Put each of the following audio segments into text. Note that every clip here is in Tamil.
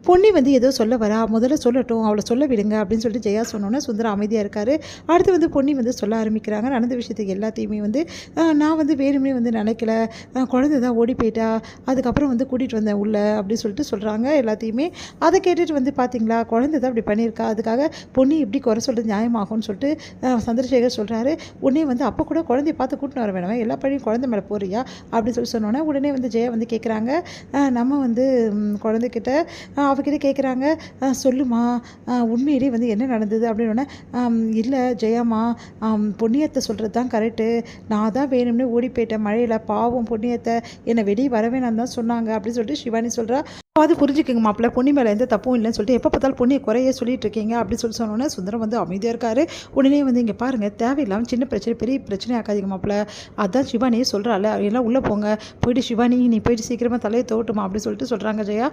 பொன்னி வந்து ஏதோ சொல்ல வரா, முதல்ல சொல்லட்டும், அவளை சொல்ல விடுங்க அப்படின்னு சொல்லிட்டு ஜெயா சொன்னோன்னே சுந்தரம் அமைதியாக இருக்காரு. அடுத்து வந்து பொன்னி வந்து சொல்ல ஆரம்பிக்கிறாங்க. நடந்த விஷயத்துக்கு எல்லாத்தையுமே வந்து நான் வந்து வேணும்னே வந்து நினைக்கல, குழந்தை தான் ஓடி போயிட்டா, அதுக்கப்புறம் வந்து கூட்டிகிட்டு வந்தேன் உள்ள அப்படின்னு சொல்லிட்டு சொல்கிறாங்க எல்லாத்தையுமே. அதை கேட்டுட்டு வந்து பார்த்தீங்களா, குழந்தை தான் அப்படி பண்ணியிருக்கா, அதுக்காக பொன்னி இப்படி குறை சொல்கிறது நியாயமாகும்னு சொல்லிட்டு சந்திரசேகர் சொல்கிறாரு. உடனே வந்து அப்போ கூட குழந்தைய பார்த்து கூட்டின்னு வர வேணாம், எல்லா பழியும் குழந்தை மேலே போறியா அப்படின்னு சொல்லி சொன்னோன்னே உடனே வந்து ஜெயா வந்து கேட்குறாங்க. நம்ம வந்து குழந்தைகிட்ட அவகிட்ட கேட்குறாங்க, சொல்லுமா உண்மையிலே வந்து என்ன நடந்தது அப்படின்னோடனே, இல்லை ஜெயாம்மா, பொன்னியத்தை சொல்கிறது தான் கரெக்டு, நான் தான் வேணும்னே ஓடி போயிட்டேன் மழையில், பாவம் பொன்னியத்தை என்னை வெளியே வரவே நான் தான் சொன்னாங்க அப்படின்னு சொல்லிட்டு சிவானி சொல்கிறா. அது புரிஞ்சுக்கங்க மாப்பிள்ள, பொன்னி மேலே எந்த தப்பும் இல்லைன்னு சொல்லிட்டு எப்போ பார்த்தாலும் பொண்ணியை குறைய சொல்லிட்டு இருக்கீங்க அப்படின்னு சொல்லி சொன்னோன்னே சுந்தரம் வந்து அமைதியாக இருக்காரு. உடனே வந்து இங்கே பாருங்கள், தேவையில்லாமல் சின்ன பிரச்சனை பெரிய பிரச்சனை ஆக்காதீங்க மாப்பிள்ள, அதான் சிவானியே சொல்கிறாள், எல்லாம் உள்ளே போங்க, போயிட்டு சிவானி நீ போயிட்டு சீக்கிரமாக தலையை தோட்டுமா அப்படின்னு சொல்லிட்டு சொல்கிறாங்க ஜெயா.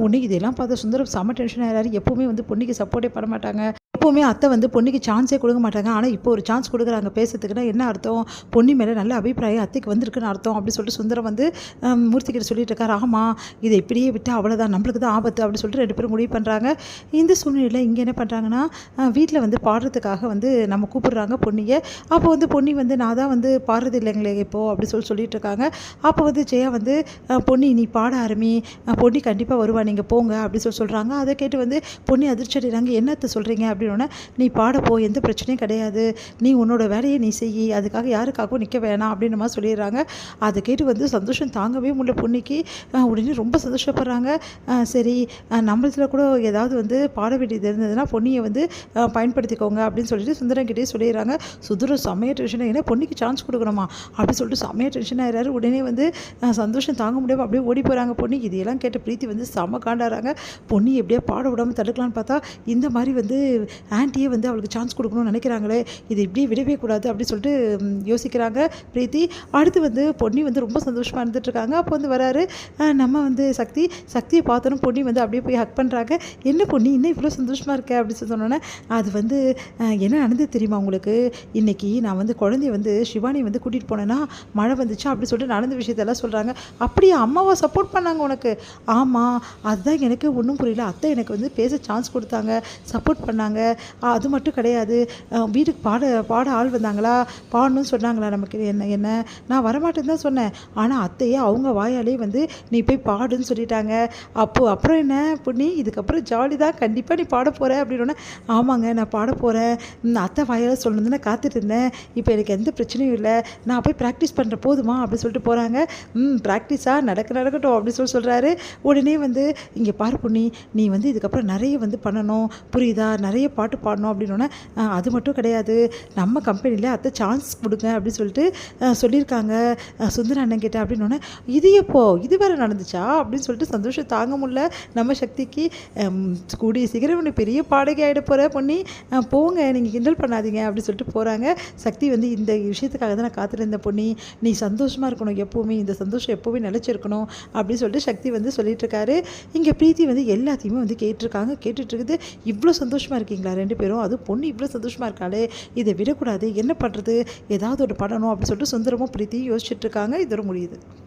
உன்னை இதெல்லாம் பார்த்து சுந்தரம் செம்ம டென்ஷன் ஆகிறாரு. எப்போவுமே வந்து பொண்ணுக்கு சப்போர்ட்டே பண்ண மாட்டாங்க, எப்போவுமே அத்தை வந்து பொண்ணுக்கு சான்ஸே கொடுக்க மாட்டாங்க, ஆனால் இப்போ ஒரு சான்ஸ் கொடுக்குறாங்க பேசுறதுக்குன்னா என்ன அர்த்தம், பொண்ணு மேலே நல்ல அபிப்பிராயம் அத்தைக்கு வந்திருக்குன்னு அர்த்தம் அப்படின்னு சொல்லிட்டு சுந்தரம் வந்து மூர்த்திக்கிட்ட சொல்லிட்டு இருக்காரு. ஆமாம், இதை இப்படியே விட்டு அவ்வளோதான், நம்மளுக்கு தான் ஆபத்து அப்படின்னு சொல்லிட்டு 2 பேரும் முடிவு பண்ணுறாங்க. இந்த சூழ்நிலையில் இங்கே என்ன பண்ணுறாங்கன்னா, வீட்டில் வந்து பாடுறதுக்காக வந்து நம்ம கூப்பிடுறாங்க பொன்னியை. அப்போ வந்து பொன்னி வந்து நான் தான் வந்து பாடுறது இல்லைங்களே இப்போது அப்படி சொல்லிட்டு இருக்காங்க. அப்போ வந்து ஜெயா வந்து பொன்னி நீ பாட ஆரம்பி, பொன்னி கண்டிப்பாக வருவா, நீங்கள் போங்க அப்படின்னு சொல்கிறாங்க. அதை கேட்டு வந்து பொன்னி அதிர்ச்சி அடைகிறாங்க. என்னத்தை சொல்கிறீங்க அப்படின்னு, நீ பாடப்போ, எந்த பிரச்சனையும் கிடையாது, நீ உன்னோட வேலையை நீ செய், அதுக்காக யாருக்காகவும் நிற்க வேணாம் அப்படின்னு மாதிரி சொல்லிடுறாங்க. அதை கேட்டு வந்து சந்தோஷம் தாங்கவே முடியல பொன்னிக்கு. உடனே ரொம்ப சந்தோஷப்படுறாங்க. சரி, நம்மளத்தில் கூட ஏதாவது வந்து பாட வேண்டியது இருந்ததுன்னா பொன்னியை வந்து பயன்படுத்திக்கோங்க அப்படின்னு சொல்லிட்டு சுந்தரங்கிட்டே சொல்லிடுறாங்க. சுந்தரம் செம்மைய டென்ஷன், ஏன்னா பொன்னிக்கு சான்ஸ் கொடுக்கணுமா அப்படின்னு சொல்லிட்டு செம்மைய டென்ஷன் ஆகிறாரு. உடனே வந்து சந்தோஷம் தாங்க முடியாமல் அப்படியே ஓடி போகிறாங்க பொன்னி. இதையெல்லாம் கேட்டு பிரீத்தி வந்து செம்ம காண்டாடுறாங்க. பொன்னி எப்படியா பாட விடாமல் தடுக்கலான்னு பார்த்தா இந்த மாதிரி வந்து ஆன்ட்டியே வந்து அவளுக்கு சான்ஸ் கொடுக்கணும்னு நினைக்கிறாங்களே, இது இப்படியே விடவே கூடாது அப்படின்னு சொல்லிட்டு யோசிக்கிறாங்க பிரீத்தி. அடுத்து வந்து பொன்னி வந்து ரொம்ப சந்தோஷமாக இருந்துகிட்ருக்காங்க. அப்போ வந்து வராரு நம்ம வந்து சக்தியை பார்த்தோன்னு பொன்னி வந்து அப்படியே போய் ஹக் பண்ணுறாங்க. என்ன பொன்னி இன்னும் இவ்வளோ சந்தோஷமாக இருக்கேன் அப்படின்னு சொன்னோன்னே, அது வந்து என்ன நடந்தது தெரியுமா உங்களுக்கு, இன்றைக்கி நான் வந்து குழந்தைய வந்து சிவானி வந்து கூட்டிகிட்டு போனேன்னா மழை வந்துச்சா அப்படி சொல்லிட்டு நடந்த விஷயத்தெல்லாம் சொல்கிறாங்க. அப்படியே அம்மாவை சப்போர்ட் பண்ணாங்க உனக்கு? ஆமாம், அதுதான் எனக்கு ஒன்றும் புரியல, அத்தை எனக்கு வந்து பேச சான்ஸ் கொடுத்தாங்க, சப்போர்ட் பண்ணாங்க, அது மட்டும் கிடையாது, வீட்டுக்கு பாட ஆள் வந்தாங்களா, பாடணும்னு சொன்னாங்களா நமக்கு, என்ன நான் வரமாட்டேன்னு தான் சொன்னேன், ஆனால் அத்தையே அவங்க வாயாலே வந்து நீ போய் பாடுன்னு சொல்லிட்டாங்க. அப்புறம் என்ன பொண்ணி, இதுக்கப்புறம் ஜாலி தான், கண்டிப்பாக நீ பாட போகிற அப்படின்னா. ஆமாங்க, நான் பாட போகிறேன், அத்தை வாயால் சொல்லணுன்னு நான் காத்துட்டு இருந்தேன், இப்போ எனக்கு எந்த பிரச்சனையும் இல்லை, நான் போய் ப்ராக்டிஸ் பண்ணுற போதுமா அப்படின்னு சொல்லிட்டு போகிறாங்க. ப்ராக்டிஸாக நடக்கட்டும் அப்படின்னு சொல்கிறாரு. உடனே வந்து இங்கே பாரு பொண்ணி, நீ வந்து இதுக்கப்புறம் நிறைய வந்து பண்ணணும் புரியுதா, நிறைய பாட்டு பாடணும் அப்படின்னோடனே, அது மட்டும் கிடையாது, நம்ம கம்பெனியில் அத்தை சான்ஸ் கொடுங்க அப்படின்னு சொல்லிட்டு சொல்லியிருக்காங்க சுந்தர அண்ணன் கிட்ட அப்படின்னோடனே, இது எப்போ இது வேறு நடந்துச்சா அப்படின்னு சொல்லிட்டு சந்தோஷம் தாங்க முடியல நம்ம சக்திக்கு. கூடிய சீக்கிரம் ஒன்று பெரிய பாடகி ஆகிட போகிற பொண்ணி, போங்க நீங்கள் கிண்டல் பண்ணாதீங்க அப்படின்னு சொல்லிட்டு போகிறாங்க. சக்தி வந்து இந்த விஷயத்துக்காக தான் நான் காத்திருந்த பொண்ணி, நீ சந்தோஷமாக இருக்கணும் எப்போவுமே, இந்த சந்தோஷம் எப்போவுமே நிலச்சிருக்கணும் அப்படின்னு சொல்லிட்டு சக்தி வந்து சொல்லிட்டுருக்காரு. இங்கே பிரீத்தி வந்து எல்லாத்தையுமே வந்து கேட்டுட்ருக்குது. இவ்வளோ சந்தோஷமாக இருக்கீங்களா 2 பேரும், அதுவும் பொண்ணு இவ்வளோ சந்தோஷமாக இருக்காளே, இதை விடக்கூடாது, என்ன பண்ணுறது, ஏதாவது ஒரு பண்ணணும் அப்படின்னு சொல்லிட்டு சுந்தரமும் பிரீத்தியும் யோசிச்சுட்டு இருக்காங்க. இதோட முடியுது.